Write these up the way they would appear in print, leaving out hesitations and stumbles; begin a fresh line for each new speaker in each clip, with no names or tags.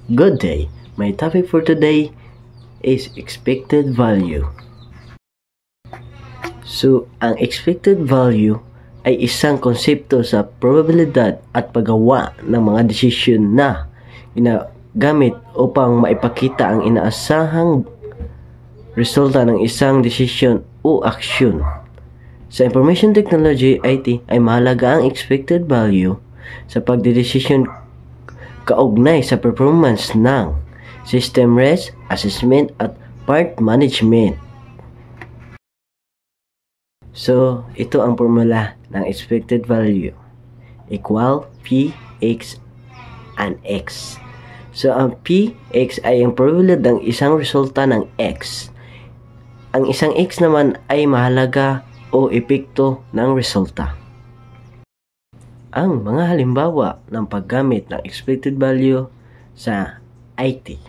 Good day. My topic for today is expected value. So, ang expected value ay isang konsepto sa probabilidad at paggawa ng mga desisyon na ginagamit upang maipakita ang inaasahang resulta ng isang desisyon o aksyon. Sa Information Technology IT ay mahalaga ang expected value sa pagdedesisyon kaugnay sa performance ng system risk assessment at part management. So, ito ang formula ng expected value. Equal P, X, and X. So, ang P, X ay ang probabilidad ng isang resulta ng X. Ang isang X naman ay mahalaga o epekto ng resulta. Ang mga halimbawa ng paggamit ng expected value sa IT.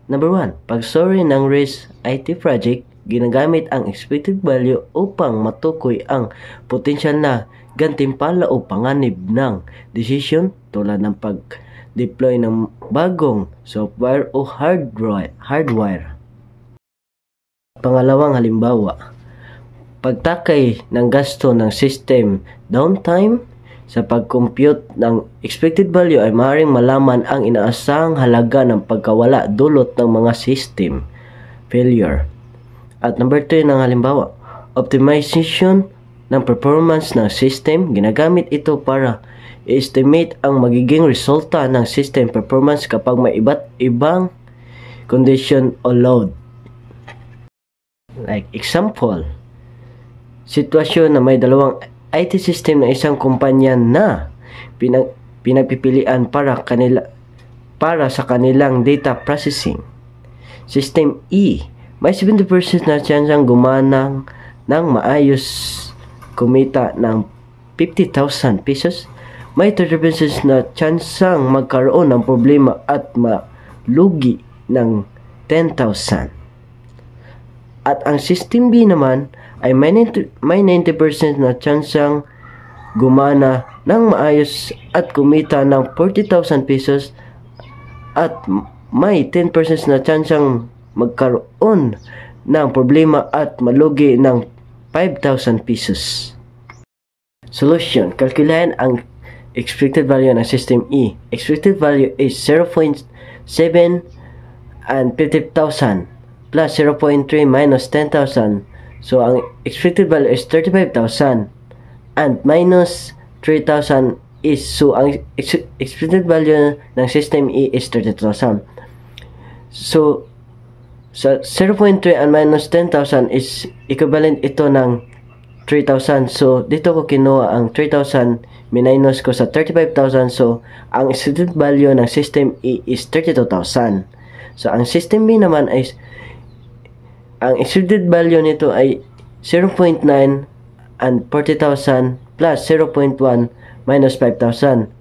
Number 1, pagsuri ng risk IT project, ginagamit ang expected value upang matukoy ang potensyal na gantimpala o panganib ng decision tulad ng pag-deploy ng bagong software o hardware. Pangalawang halimbawa, pagtakay ng gasto ng system downtime. Sa pag-compute ng expected value ay maaaring malaman ang inaasahang halaga ng pagkawala dulot ng mga system failure. At number 2 ng halimbawa, optimization ng performance ng system. Ginagamit ito para i-estimate ang magiging resulta ng system performance kapag may iba't ibang condition o load. Like example, sitwasyon na may dalawang IT system ng isang kumpanya na pinagpipilian para sa kanilang data processing. System E, may 70% na tsansang gumana ng maayos, kumita ng 50,000 pesos. May 30% na tsansang magkaroon ng problema at malugi ng 10,000. At ang System B naman ay may 90% na tsansang gumana ng maayos at kumita ng 40,000 pesos at may 10% na tsansang magkaroon ng problema at malugi ng 5,000 pesos. Solution. Kalkulayan ang expected value ng System E. Expected value is 0.7 and 50,000 plus 0.3 minus 10,000. So, ang expected value is 35,000 and minus 3,000 is, so, ang expected value ng System E is 30,000. So, sa 0.3 and minus 10,000 is equivalent ito ng 3,000. So, dito ko kinuha ang 3,000 minus ko sa 35,000. So, ang expected value ng System E is 32,000. So, ang System B naman is ang expected value nito ay 0.9 and 40,000 plus 0.1 minus 5,000.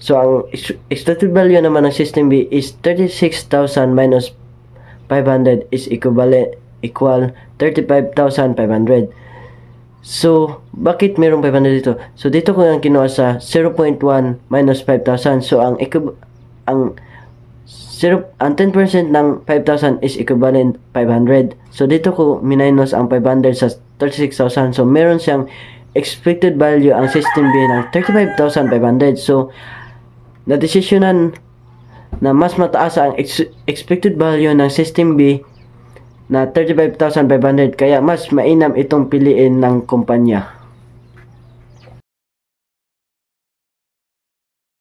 So, ang expected value naman ng System B is 36,000 minus 500 is equal 35,500. So, bakit mayroong 500 dito? So, dito ko yung kinuha sa 0.1 minus 5,000. So, ang 10% ng 5,000 is equivalent 500. So, dito ko minus ang 500 sa 36,000. So, meron siyang expected value ang System B ng 35,500. So, nadesisyonan na mas mataas ang expected value ng System B na 35,500. Kaya, mas mainam itong piliin ng kumpanya.